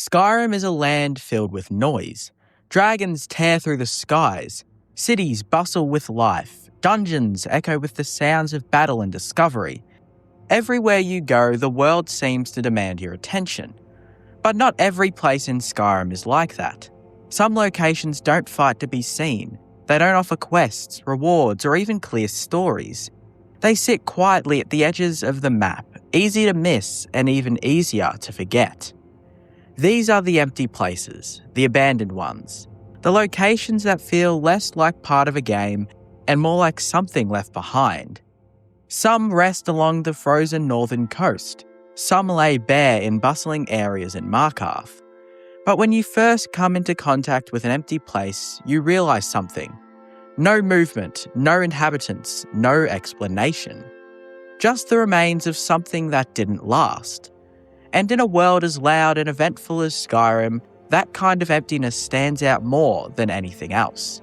Skyrim is a land filled with noise. Dragons tear through the skies. Cities bustle with life. Dungeons echo with the sounds of battle and discovery. Everywhere you go, the world seems to demand your attention. But not every place in Skyrim is like that. Some locations don't fight to be seen. They don't offer quests, rewards, or even clear stories. They sit quietly at the edges of the map, easy to miss and even easier to forget. These are the empty places, the abandoned ones, the locations that feel less like part of a game and more like something left behind. Some rest along the frozen northern coast, some lay bare in bustling areas in Markarth. But when you first come into contact with an empty place, you realise something. No movement, no inhabitants, no explanation. Just the remains of something that didn't last. And in a world as loud and eventful as Skyrim, that kind of emptiness stands out more than anything else.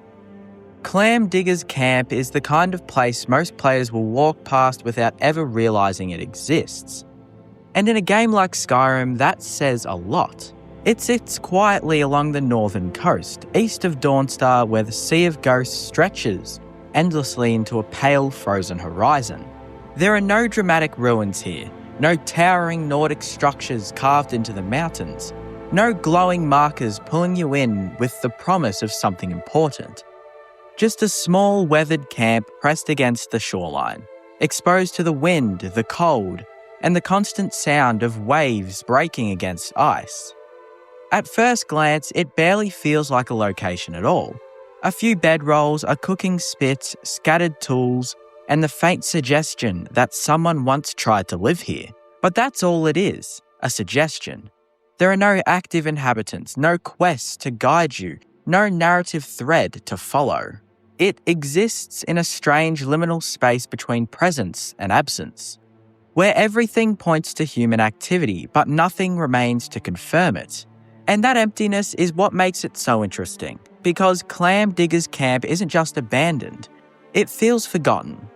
Clam Digger's Camp is the kind of place most players will walk past without ever realising it exists. And in a game like Skyrim, that says a lot. It sits quietly along the northern coast, east of Dawnstar, where the Sea of Ghosts stretches endlessly into a pale frozen horizon. There are no dramatic ruins here, no towering Nordic structures carved into the mountains, no glowing markers pulling you in with the promise of something important. Just a small weathered camp pressed against the shoreline, exposed to the wind, the cold, and the constant sound of waves breaking against ice. At first glance, it barely feels like a location at all. A few bedrolls, a cooking spit, scattered tools, and the faint suggestion that someone once tried to live here. But that's all it is, a suggestion. There are no active inhabitants, no quests to guide you, no narrative thread to follow. It exists in a strange liminal space between presence and absence, where everything points to human activity, but nothing remains to confirm it. And that emptiness is what makes it so interesting, because Clam Digger's Camp isn't just abandoned, it feels forgotten.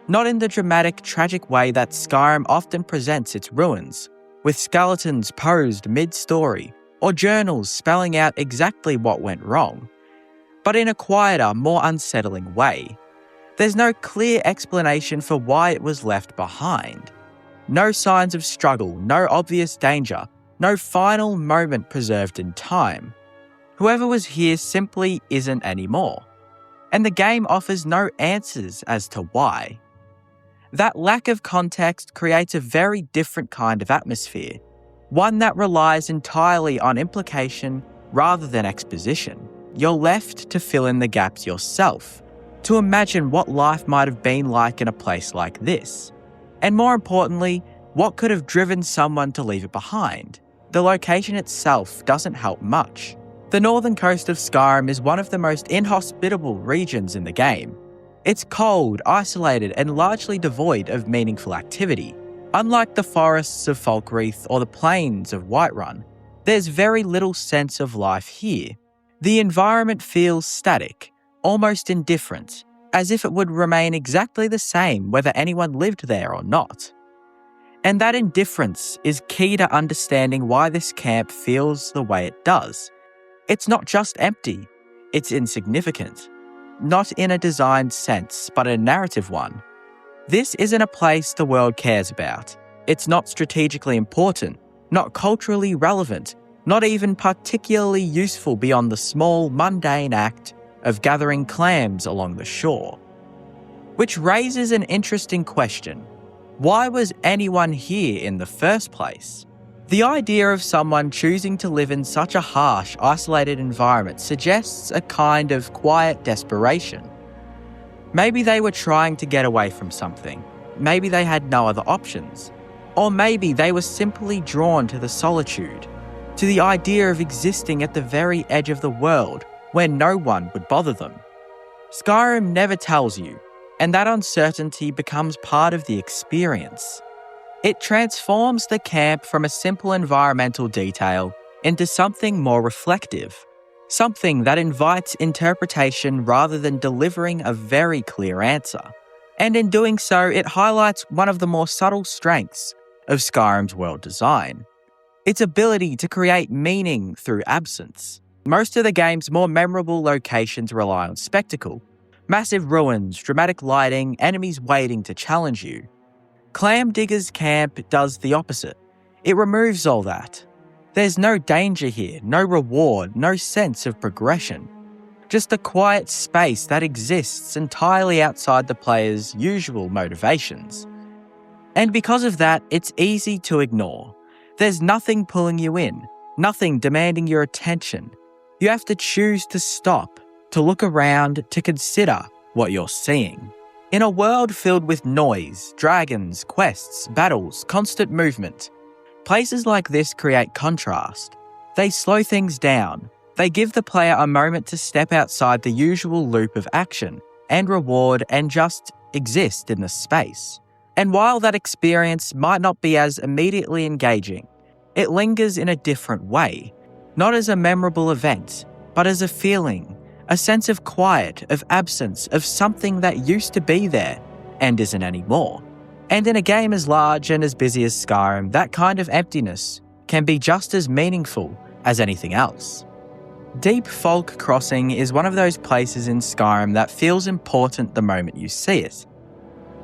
Not in the dramatic, tragic way that Skyrim often presents its ruins, with skeletons posed mid-story, or journals spelling out exactly what went wrong, but in a quieter, more unsettling way. There's no clear explanation for why it was left behind. No signs of struggle, no obvious danger, no final moment preserved in time. Whoever was here simply isn't anymore. And the game offers no answers as to why. That lack of context creates a very different kind of atmosphere, one that relies entirely on implication rather than exposition. You're left to fill in the gaps yourself, to imagine what life might have been like in a place like this. And more importantly, what could have driven someone to leave it behind? The location itself doesn't help much. The northern coast of Skyrim is one of the most inhospitable regions in the game. It's cold, isolated, and largely devoid of meaningful activity. Unlike the forests of Falkreath or the plains of Whiterun, there's very little sense of life here. The environment feels static, almost indifferent, as if it would remain exactly the same whether anyone lived there or not. And that indifference is key to understanding why this camp feels the way it does. It's not just empty, it's insignificant. Not in a designed sense, but a narrative one. This isn't a place the world cares about. It's not strategically important, not culturally relevant, not even particularly useful beyond the small, mundane act of gathering clams along the shore. Which raises an interesting question. Why was anyone here in the first place? The idea of someone choosing to live in such a harsh, isolated environment suggests a kind of quiet desperation. Maybe they were trying to get away from something. Maybe they had no other options. Or maybe they were simply drawn to the solitude, to the idea of existing at the very edge of the world where no one would bother them. Skyrim never tells you, and that uncertainty becomes part of the experience. It transforms the camp from a simple environmental detail into something more reflective, something that invites interpretation rather than delivering a very clear answer. And in doing so, it highlights one of the more subtle strengths of Skyrim's world design. its ability to create meaning through absence. Most of the game's more memorable locations rely on spectacle. Massive ruins, dramatic lighting, enemies waiting to challenge you. Clam Digger's Camp does the opposite. It removes all that. There's no danger here, no reward, no sense of progression. Just a quiet space that exists entirely outside the player's usual motivations. And because of that, it's easy to ignore. There's nothing pulling you in, nothing demanding your attention. You have to choose to stop, to look around, to consider what you're seeing. In a world filled with noise, dragons, quests, battles, constant movement, places like this create contrast. They slow things down. They give the player a moment to step outside the usual loop of action and reward and just exist in the space. And while that experience might not be as immediately engaging, it lingers in a different way, not as a memorable event, but as a feeling, a sense of quiet, of absence, of something that used to be there and isn't anymore. And in a game as large and as busy as Skyrim, that kind of emptiness can be just as meaningful as anything else. Deep Folk Crossing is one of those places in Skyrim that feels important the moment you see it.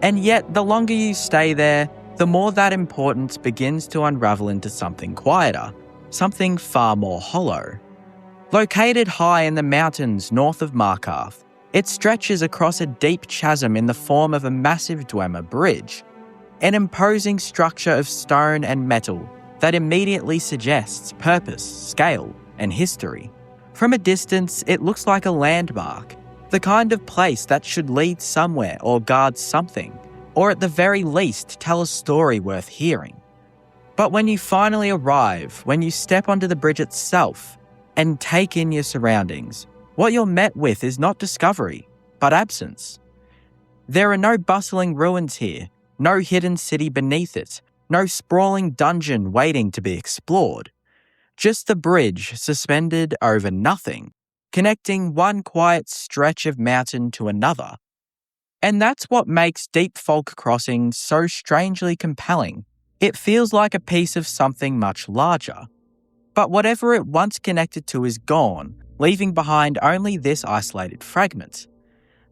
And yet, the longer you stay there, the more that importance begins to unravel into something quieter, something far more hollow. Located high in the mountains north of Markarth, it stretches across a deep chasm in the form of a massive Dwemer bridge, an imposing structure of stone and metal that immediately suggests purpose, scale, and history. From a distance, it looks like a landmark, the kind of place that should lead somewhere or guard something, or at the very least tell a story worth hearing. But when you finally arrive, when you step onto the bridge itself and take in your surroundings, what you're met with is not discovery, but absence. There are no bustling ruins here, no hidden city beneath it, no sprawling dungeon waiting to be explored. Just the bridge suspended over nothing, connecting one quiet stretch of mountain to another. And that's what makes Deep Folk Crossing so strangely compelling. It feels like a piece of something much larger. But whatever it once connected to is gone, leaving behind only this isolated fragment.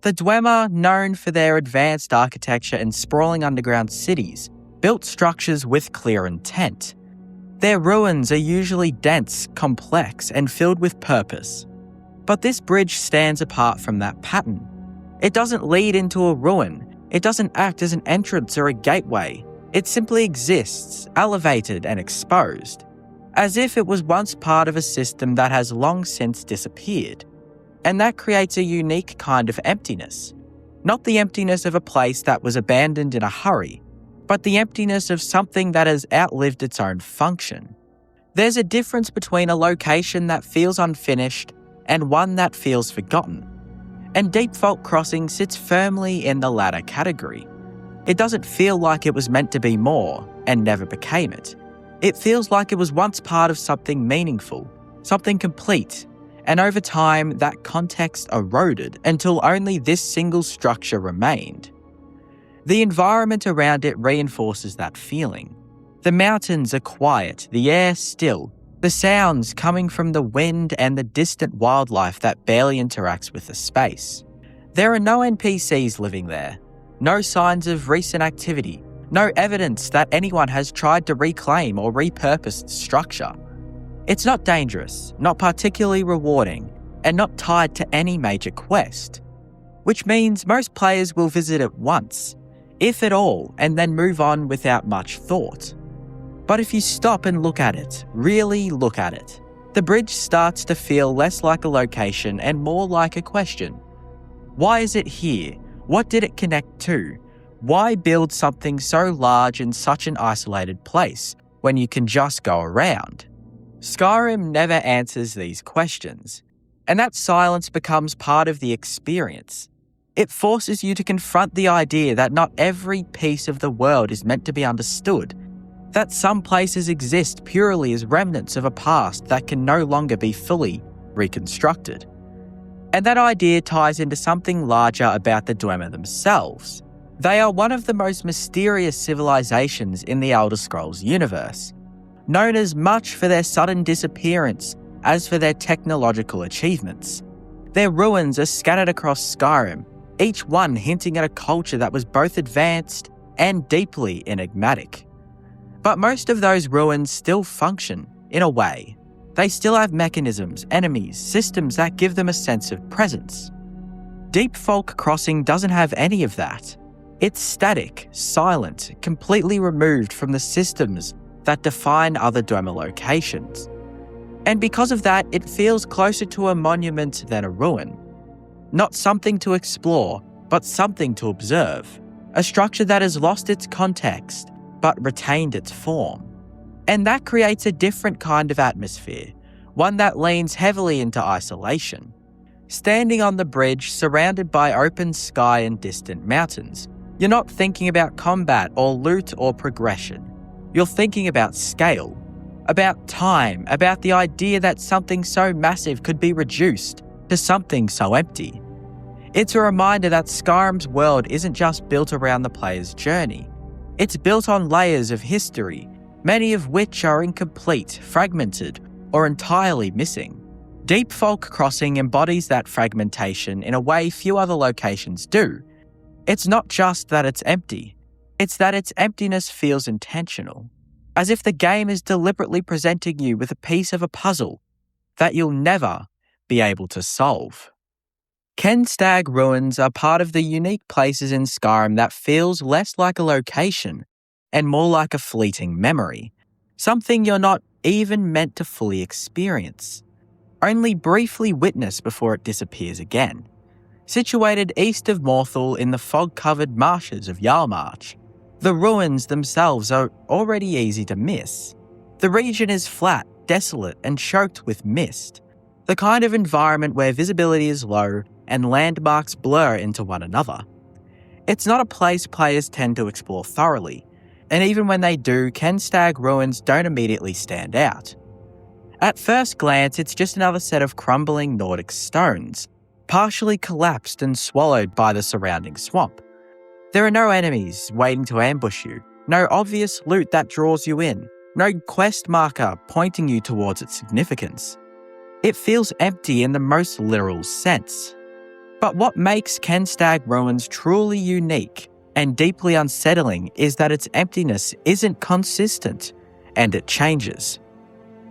The Dwemer, known for their advanced architecture and sprawling underground cities, built structures with clear intent. Their ruins are usually dense, complex, and filled with purpose. But this bridge stands apart from that pattern. It doesn't lead into a ruin. It doesn't act as an entrance or a gateway. It simply exists, elevated and exposed, as if it was once part of a system that has long since disappeared. And that creates a unique kind of emptiness. Not the emptiness of a place that was abandoned in a hurry, but the emptiness of something that has outlived its own function. There's a difference between a location that feels unfinished and one that feels forgotten. And Deep Folk Crossing sits firmly in the latter category. It doesn't feel like it was meant to be more and never became it. It feels like it was once part of something meaningful, something complete, and over time that context eroded until only this single structure remained. The environment around it reinforces that feeling. The mountains are quiet, the air still, the sounds coming from the wind and the distant wildlife that barely interacts with the space. There are no NPCs living there, no signs of recent activity, no evidence that anyone has tried to reclaim or repurpose the structure. It's not dangerous, not particularly rewarding, and not tied to any major quest, which means most players will visit it once, if at all, and then move on without much thought. But if you stop and look at it, really look at it, the bridge starts to feel less like a location and more like a question. Why is it here? What did it connect to? Why build something so large in such an isolated place when you can just go around? Skyrim never answers these questions, and that silence becomes part of the experience. It forces you to confront the idea that not every piece of the world is meant to be understood, that some places exist purely as remnants of a past that can no longer be fully reconstructed. And that idea ties into something larger about the Dwemer themselves. They are one of the most mysterious civilizations in the Elder Scrolls universe. known as much for their sudden disappearance as for their technological achievements. Their ruins are scattered across Skyrim, each one hinting at a culture that was both advanced and deeply enigmatic. But most of those ruins still function, in a way. They still have mechanisms, enemies, systems that give them a sense of presence. Deep Folk Crossing doesn't have any of that. It's static, silent, completely removed from the systems that define other Dwemer locations. And because of that, it feels closer to a monument than a ruin. Not something to explore, but something to observe. A structure that has lost its context, but retained its form. And that creates a different kind of atmosphere, one that leans heavily into isolation. Standing on the bridge, surrounded by open sky and distant mountains, you're not thinking about combat or loot or progression. You're thinking about scale, about time, about the idea that something so massive could be reduced to something so empty. It's a reminder that Skyrim's world isn't just built around the player's journey. It's built on layers of history, many of which are incomplete, fragmented, or entirely missing. Deep Folk Crossing embodies that fragmentation in a way few other locations do. It's not just that it's empty, it's that its emptiness feels intentional, as if the game is deliberately presenting you with a piece of a puzzle that you'll never be able to solve. Kenstag Ruins are part of the unique places in Skyrim that feels less like a location and more like a fleeting memory, something you're not even meant to fully experience, only briefly witness before it disappears again. Situated east of Morthal in the fog-covered marshes of Yarmarch, the ruins themselves are already easy to miss. The region is flat, desolate, and choked with mist, the kind of environment where visibility is low and landmarks blur into one another. It's not a place players tend to explore thoroughly, and even when they do, Kenstag Ruins don't immediately stand out. At first glance, it's just another set of crumbling Nordic stones, partially collapsed and swallowed by the surrounding swamp. There are no enemies waiting to ambush you, no obvious loot that draws you in, no quest marker pointing you towards its significance. It feels empty in the most literal sense. But what makes Kenstag Ruins truly unique and deeply unsettling is that its emptiness isn't consistent, and it changes.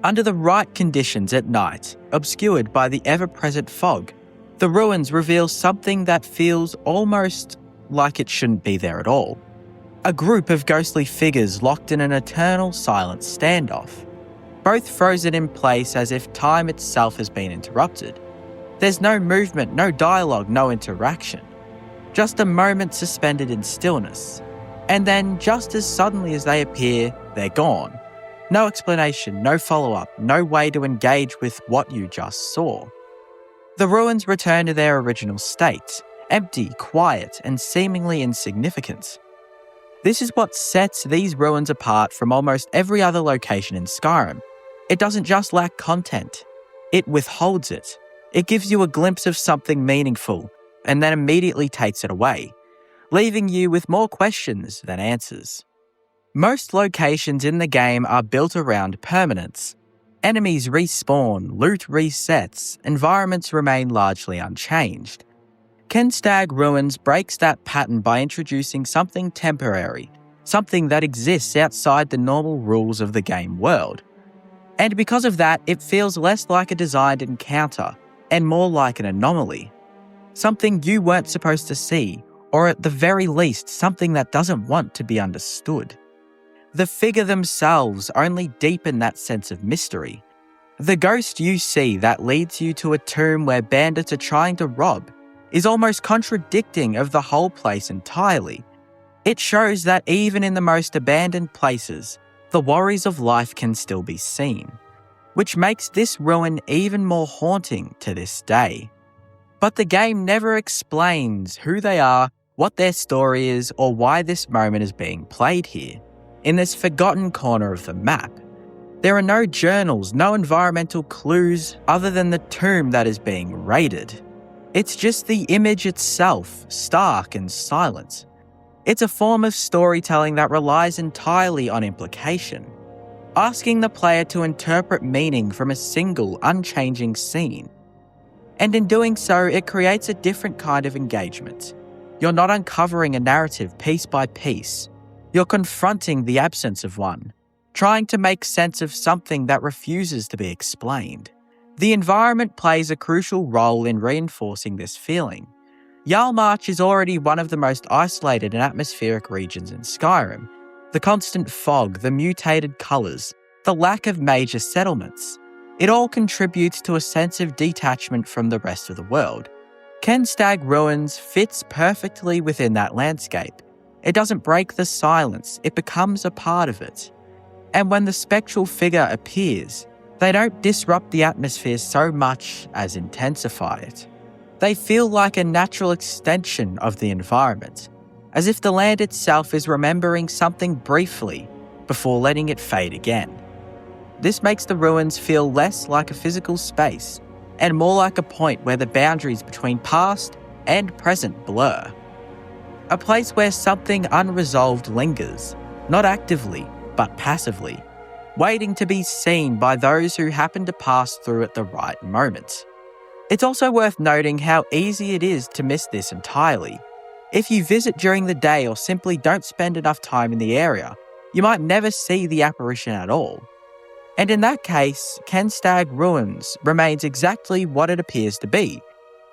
Under the right conditions at night, obscured by the ever-present fog, the ruins reveal something that feels almost like it shouldn't be there at all. A group of ghostly figures locked in an eternal silent standoff, both frozen in place as if time itself has been interrupted. There's no movement, no dialogue, no interaction. Just a moment suspended in stillness. And then, just as suddenly as they appear, they're gone. No explanation, no follow-up, no way to engage with what you just saw. The ruins return to their original state, empty, quiet, and seemingly insignificant. This is what sets these ruins apart from almost every other location in Skyrim. It doesn't just lack content, it withholds it. It gives you a glimpse of something meaningful, and then immediately takes it away, leaving you with more questions than answers. Most locations in the game are built around permanence. Enemies respawn, loot resets, environments remain largely unchanged. Kenstag Ruins breaks that pattern by introducing something temporary, something that exists outside the normal rules of the game world. And because of that, it feels less like a designed encounter and more like an anomaly. Something you weren't supposed to see, or at the very least, something that doesn't want to be understood. The figure themselves only deepen that sense of mystery. The ghost you see that leads you to a tomb where bandits are trying to rob is almost contradicting of the whole place entirely. It shows that even in the most abandoned places, the worries of life can still be seen, which makes this ruin even more haunting to this day. But the game never explains who they are, what their story is, or why this moment is being played here, in this forgotten corner of the map. There are no journals, no environmental clues other than the tomb that is being raided. It's just the image itself, stark and silent. It's a form of storytelling that relies entirely on implication. asking the player to interpret meaning from a single, unchanging scene. And in doing so, it creates a different kind of engagement. You're not uncovering a narrative piece by piece. You're confronting the absence of one, trying to make sense of something that refuses to be explained. The environment plays a crucial role in reinforcing this feeling. Jarl March is already one of the most isolated and atmospheric regions in Skyrim. The constant fog, the mutated colours, the lack of major settlements. It all contributes to a sense of detachment from the rest of the world. Kenstag Ruins fits perfectly within that landscape. It doesn't break the silence, it becomes a part of it. And when the spectral figure appears, they don't disrupt the atmosphere so much as intensify it. They feel like a natural extension of the environment, as if the land itself is remembering something briefly before letting it fade again. This makes the ruins feel less like a physical space and more like a point where the boundaries between past and present blur. A place where something unresolved lingers, not actively, but passively, waiting to be seen by those who happen to pass through at the right moment. It's also worth noting how easy it is to miss this entirely. If you visit during the day or simply don't spend enough time in the area, you might never see the apparition at all. And in that case, Kenstag Ruins remains exactly what it appears to be,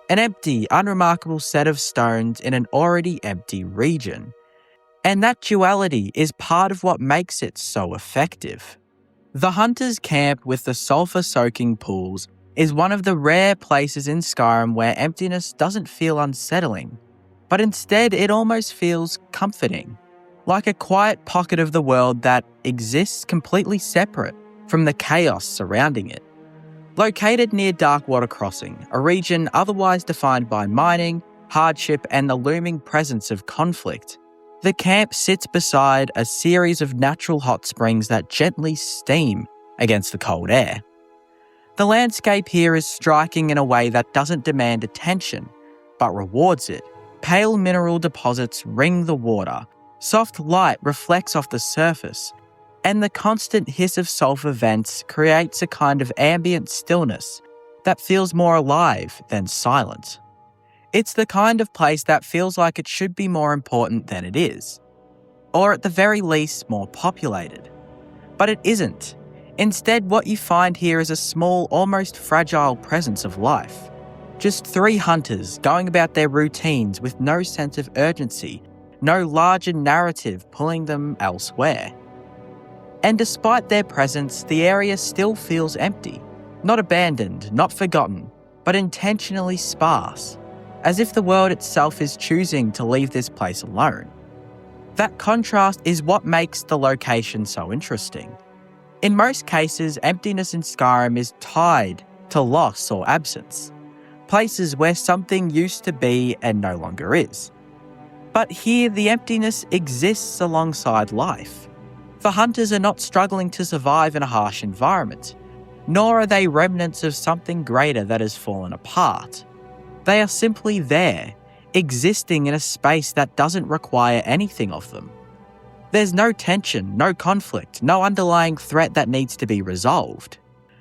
an empty, unremarkable set of stones in an already empty region. And that duality is part of what makes it so effective. The Hunter's Camp with the sulphur-soaking pools is one of the rare places in Skyrim where emptiness doesn't feel unsettling, but instead it almost feels comforting, like a quiet pocket of the world that exists completely separate from the chaos surrounding it. Located near Darkwater Crossing, a region otherwise defined by mining, hardship, and the looming presence of conflict, the camp sits beside a series of natural hot springs that gently steam against the cold air. The landscape here is striking in a way that doesn't demand attention, but rewards it. Pale mineral deposits ring the water, soft light reflects off the surface, and the constant hiss of sulphur vents creates a kind of ambient stillness that feels more alive than silent. It's the kind of place that feels like it should be more important than it is, or at the very least more populated. But it isn't. Instead, what you find here is a small, almost fragile presence of life. Just 3 hunters going about their routines with no sense of urgency, no larger narrative pulling them elsewhere. And despite their presence, the area still feels empty. Not abandoned, not forgotten, but intentionally sparse, as if the world itself is choosing to leave this place alone. That contrast is what makes the location so interesting. In most cases, emptiness in Skyrim is tied to loss or absence, places where something used to be and no longer is. But here, the emptiness exists alongside life. The hunters are not struggling to survive in a harsh environment, nor are they remnants of something greater that has fallen apart. They are simply there, existing in a space that doesn't require anything of them. There's no tension, no conflict, no underlying threat that needs to be resolved.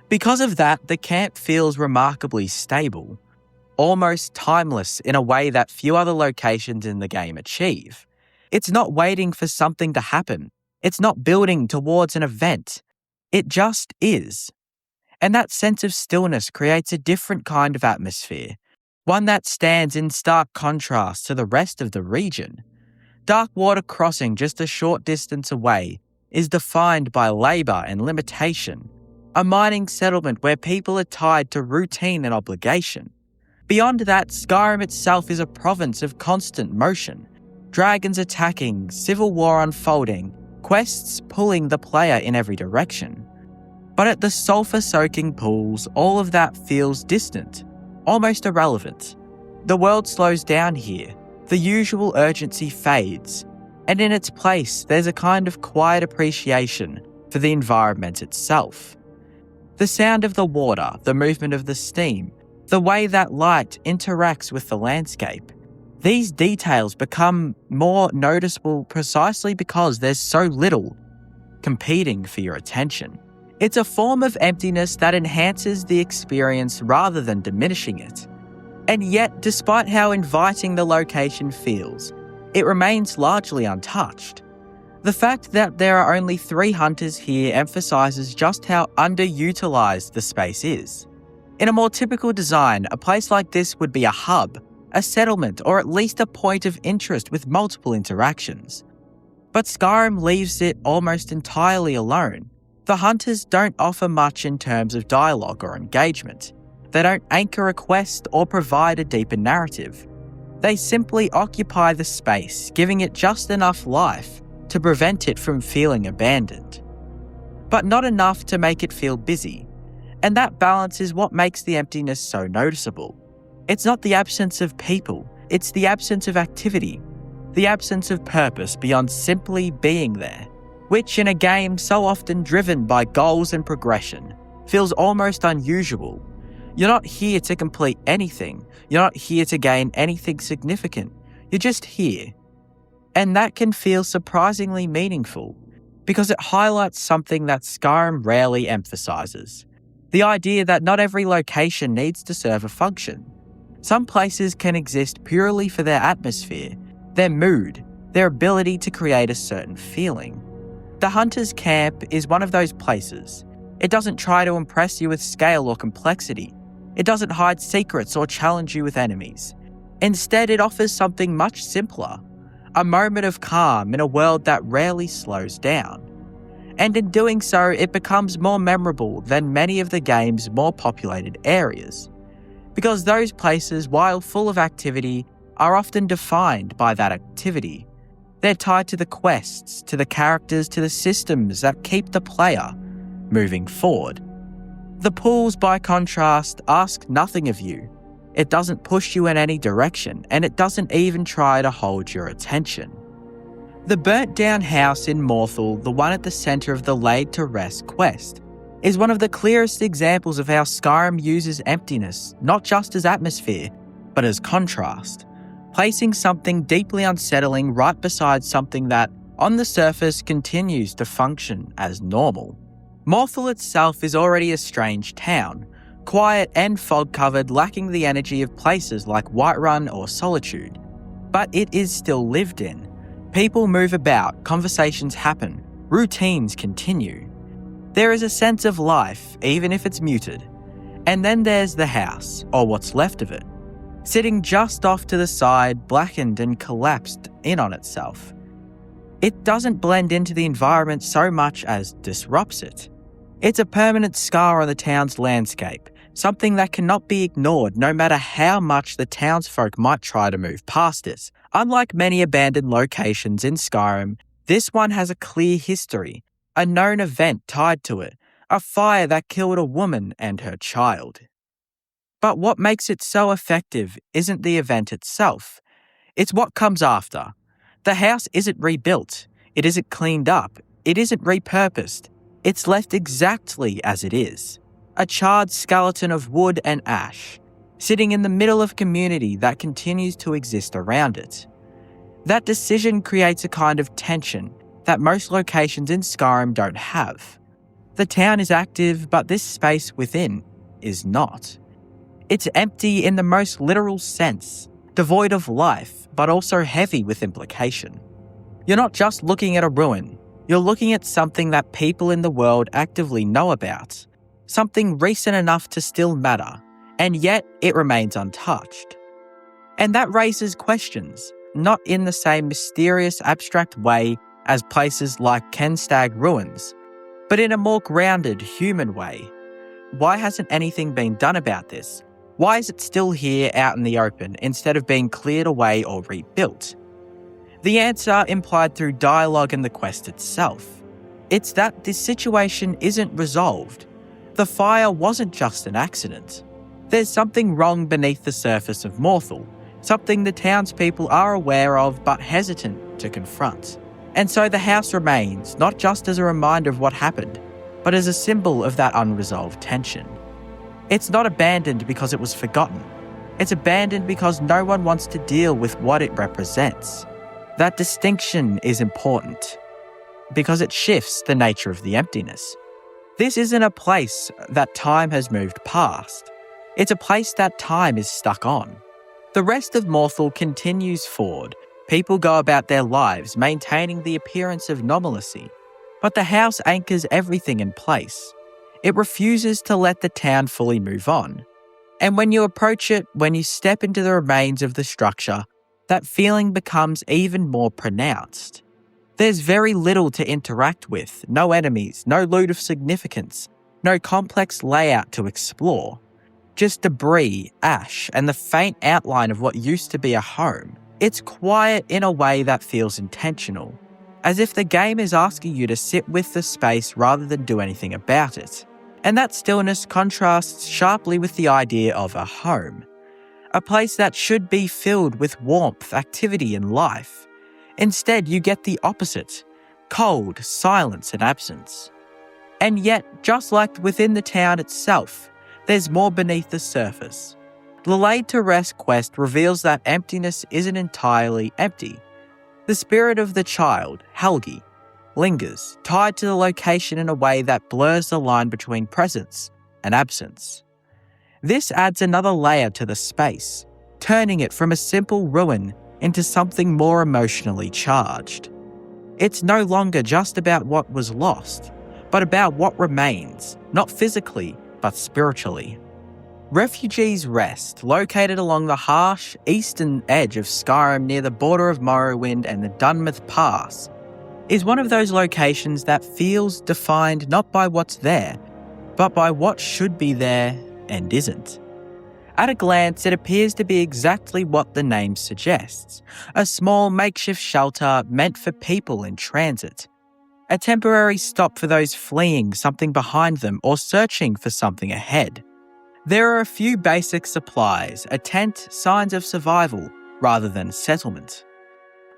Because of that, the camp feels remarkably stable, almost timeless in a way that few other locations in the game achieve. It's not waiting for something to happen. It's not building towards an event. It just is. And that sense of stillness creates a different kind of atmosphere, one that stands in stark contrast to the rest of the region. Darkwater Crossing, just a short distance away, is defined by labour and limitation, a mining settlement where people are tied to routine and obligation. Beyond that, Skyrim itself is a province of constant motion, dragons attacking, civil war unfolding, quests pulling the player in every direction. But at the sulphur-soaking pools, all of that feels distant, almost irrelevant. The world slows down here, the usual urgency fades, and in its place there's a kind of quiet appreciation for the environment itself. The sound of the water, the movement of the steam, the way that light interacts with the landscape. These details become more noticeable precisely because there's so little competing for your attention. It's a form of emptiness that enhances the experience rather than diminishing it. And yet, despite how inviting the location feels, it remains largely untouched. The fact that there are only 3 hunters here emphasises just how underutilised the space is. In a more typical design, a place like this would be a hub, a settlement, or at least a point of interest with multiple interactions. But Skyrim leaves it almost entirely alone. The hunters don't offer much in terms of dialogue or engagement. They don't anchor a quest or provide a deeper narrative. They simply occupy the space, giving it just enough life to prevent it from feeling abandoned. But not enough to make it feel busy. And that balance is what makes the emptiness so noticeable. It's not the absence of people, it's the absence of activity, the absence of purpose beyond simply being there, which in a game so often driven by goals and progression, feels almost unusual. You're not here to complete anything, you're not here to gain anything significant, you're just here. And that can feel surprisingly meaningful, because it highlights something that Skyrim rarely emphasises. The idea that not every location needs to serve a function. Some places can exist purely for their atmosphere, their mood, their ability to create a certain feeling. The Hunter's Camp is one of those places. It doesn't try to impress you with scale or complexity. It doesn't hide secrets or challenge you with enemies. Instead, it offers something much simpler, a moment of calm in a world that rarely slows down. And in doing so, it becomes more memorable than many of the game's more populated areas. Because those places, while full of activity, are often defined by that activity. They're tied to the quests, to the characters, to the systems that keep the player moving forward. The pools, by contrast, ask nothing of you. It doesn't push you in any direction, and it doesn't even try to hold your attention. The burnt-down house in Morthal, the one at the centre of the Laid to Rest quest, is one of the clearest examples of how Skyrim uses emptiness, not just as atmosphere, but as contrast, placing something deeply unsettling right beside something that, on the surface, continues to function as normal. Morthal itself is already a strange town, quiet and fog-covered, lacking the energy of places like Whiterun or Solitude. But it is still lived in. People move about, conversations happen, routines continue. There is a sense of life, even if it's muted. And then there's the house, or what's left of it, sitting just off to the side, blackened and collapsed in on itself. It doesn't blend into the environment so much as disrupts it. It's a permanent scar on the town's landscape, something that cannot be ignored no matter how much the townsfolk might try to move past it. Unlike many abandoned locations in Skyrim, this one has a clear history, a known event tied to it, a fire that killed a woman and her child. But what makes it so effective isn't the event itself, it's what comes after. The house isn't rebuilt, it isn't cleaned up, it isn't repurposed, it's left exactly as it is. A charred skeleton of wood and ash, sitting in the middle of community that continues to exist around it. That decision creates a kind of tension that most locations in Skyrim don't have. The town is active, but this space within is not. It's empty in the most literal sense, devoid of life, but also heavy with implication. You're not just looking at a ruin, you're looking at something that people in the world actively know about, something recent enough to still matter, and yet it remains untouched. And that raises questions, not in the same mysterious, abstract way as places like Kenstag Ruins, but in a more grounded, human way. Why hasn't anything been done about this? Why is it still here out in the open instead of being cleared away or rebuilt? The answer implied through dialogue and the quest itself. It's that this situation isn't resolved. The fire wasn't just an accident. There's something wrong beneath the surface of Morthal, something the townspeople are aware of but hesitant to confront. And so the house remains, not just as a reminder of what happened, but as a symbol of that unresolved tension. It's not abandoned because it was forgotten. It's abandoned because no one wants to deal with what it represents. That distinction is important. because it shifts the nature of the emptiness. This isn't a place that time has moved past. It's a place that time is stuck on. The rest of Morthal continues forward. People go about their lives maintaining the appearance of normalcy. But the house anchors everything in place. It refuses to let the town fully move on. And when you approach it, when you step into the remains of the structure, that feeling becomes even more pronounced. There's very little to interact with, no enemies, no loot of significance, no complex layout to explore. Just debris, ash, and the faint outline of what used to be a home. It's quiet in a way that feels intentional, as if the game is asking you to sit with the space rather than do anything about it. And that stillness contrasts sharply with the idea of a home. A place that should be filled with warmth, activity, and life. Instead, you get the opposite: cold, silence, and absence. And yet, just like within the town itself, there's more beneath the surface. The Laid to Rest quest reveals that emptiness isn't entirely empty. The spirit of the child, Helgi, lingers, tied to the location in a way that blurs the line between presence and absence. This adds another layer to the space, turning it from a simple ruin into something more emotionally charged. It's no longer just about what was lost, but about what remains, not physically, but spiritually. Refugees Rest, located along the harsh eastern edge of Skyrim near the border of Morrowind and the Dunmouth Pass, is one of those locations that feels defined not by what's there, but by what should be there and isn't. At a glance, it appears to be exactly what the name suggests: a small makeshift shelter meant for people in transit. A temporary stop for those fleeing something behind them or searching for something ahead. There are a few basic supplies, a tent, signs of survival, rather than settlement.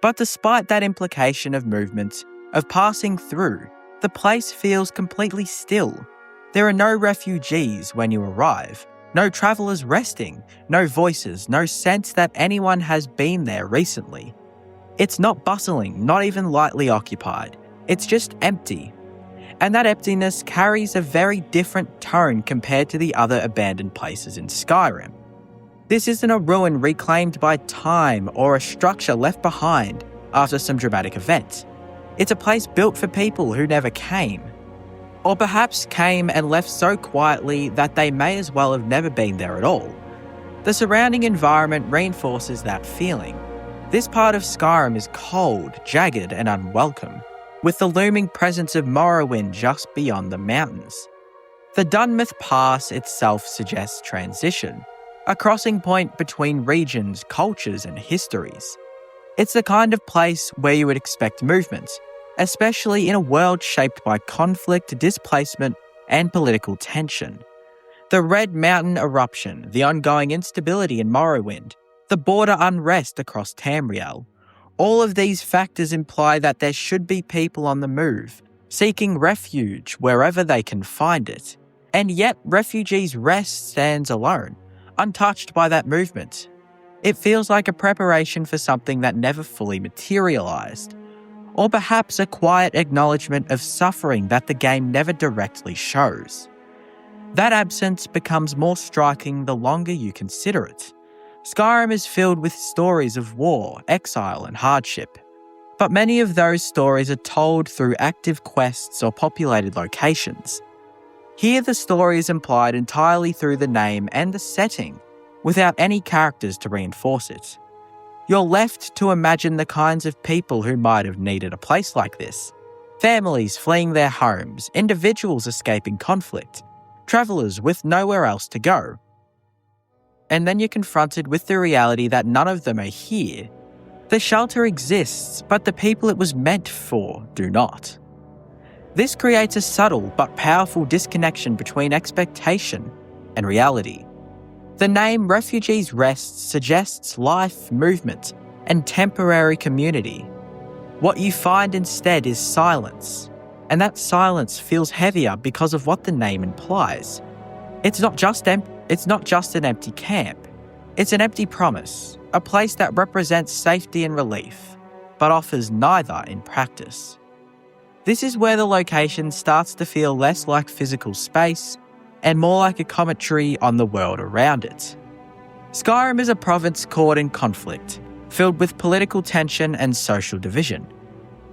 But despite that implication of movement, of passing through, the place feels completely still. There are no refugees when you arrive, no travellers resting, no voices, no sense that anyone has been there recently. It's not bustling, not even lightly occupied. It's just empty. And that emptiness carries a very different tone compared to the other abandoned places in Skyrim. This isn't a ruin reclaimed by time or a structure left behind after some dramatic event. It's a place built for people who never came. Or perhaps came and left so quietly that they may as well have never been there at all. The surrounding environment reinforces that feeling. This part of Skyrim is cold, jagged, and unwelcome, with the looming presence of Morrowind just beyond the mountains. The Dunmouth Pass itself suggests transition, a crossing point between regions, cultures, and histories. It's the kind of place where you would expect movement, especially in a world shaped by conflict, displacement, and political tension. The Red Mountain eruption, the ongoing instability in Morrowind, the border unrest across Tamriel, all of these factors imply that there should be people on the move, seeking refuge wherever they can find it. And yet, Refugees Rest stands alone, untouched by that movement. It feels like a preparation for something that never fully materialized, or perhaps a quiet acknowledgement of suffering that the game never directly shows. That absence becomes more striking the longer you consider it. Skyrim is filled with stories of war, exile, and hardship, but many of those stories are told through active quests or populated locations. Here the story is implied entirely through the name and the setting, without any characters to reinforce it. You're left to imagine the kinds of people who might have needed a place like this. Families fleeing their homes, individuals escaping conflict, travellers with nowhere else to go. And then you're confronted with the reality that none of them are here. The shelter exists, but the people it was meant for do not. This creates a subtle but powerful disconnection between expectation and reality. The name Refugees Rest suggests life, movement, and temporary community. What you find instead is silence, and that silence feels heavier because of what the name implies. It's not just an empty camp. It's an empty promise, a place that represents safety and relief, but offers neither in practice. This is where the location starts to feel less like physical space and more like a commentary on the world around it. Skyrim is a province caught in conflict, filled with political tension and social division.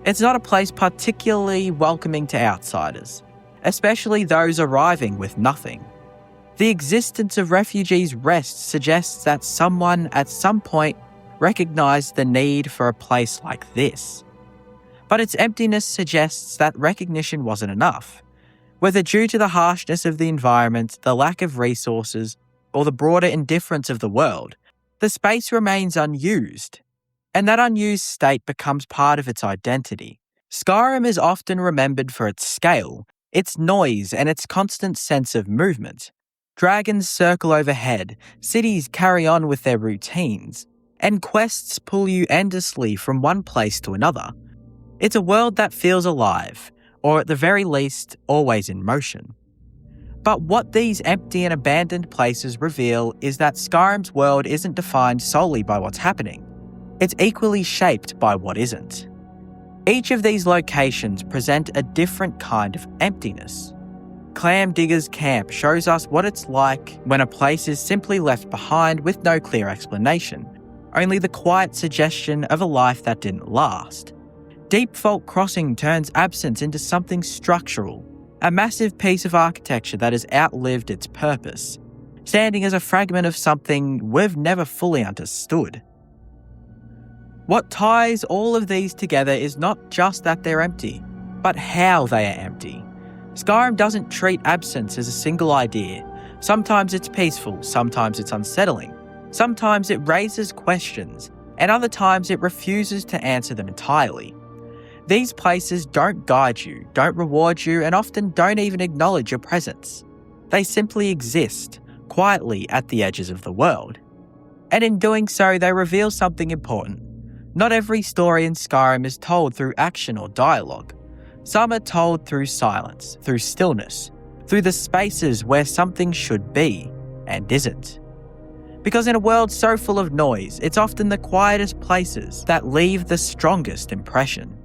It's not a place particularly welcoming to outsiders, especially those arriving with nothing. The existence of refugees' rest suggests that someone at some point recognised the need for a place like this. But its emptiness suggests that recognition wasn't enough. Whether due to the harshness of the environment, the lack of resources, or the broader indifference of the world, the space remains unused. And that unused state becomes part of its identity. Skyrim is often remembered for its scale, its noise, and its constant sense of movement. Dragons circle overhead, cities carry on with their routines, and quests pull you endlessly from one place to another. It's a world that feels alive, or at the very least, always in motion. But what these empty and abandoned places reveal is that Skyrim's world isn't defined solely by what's happening. It's equally shaped by what isn't. Each of these locations present a different kind of emptiness. Clam Digger's Camp shows us what it's like when a place is simply left behind with no clear explanation, only the quiet suggestion of a life that didn't last. Deep Fault Crossing turns absence into something structural, a massive piece of architecture that has outlived its purpose, standing as a fragment of something we've never fully understood. What ties all of these together is not just that they're empty, but how they are empty. Skyrim doesn't treat absence as a single idea. Sometimes it's peaceful, sometimes it's unsettling, sometimes it raises questions, and other times it refuses to answer them entirely. These places don't guide you, don't reward you, and often don't even acknowledge your presence. They simply exist, quietly at the edges of the world. And in doing so, they reveal something important. Not every story in Skyrim is told through action or dialogue. Some are told through silence, through stillness, through the spaces where something should be and isn't. Because in a world so full of noise, it's often the quietest places that leave the strongest impression.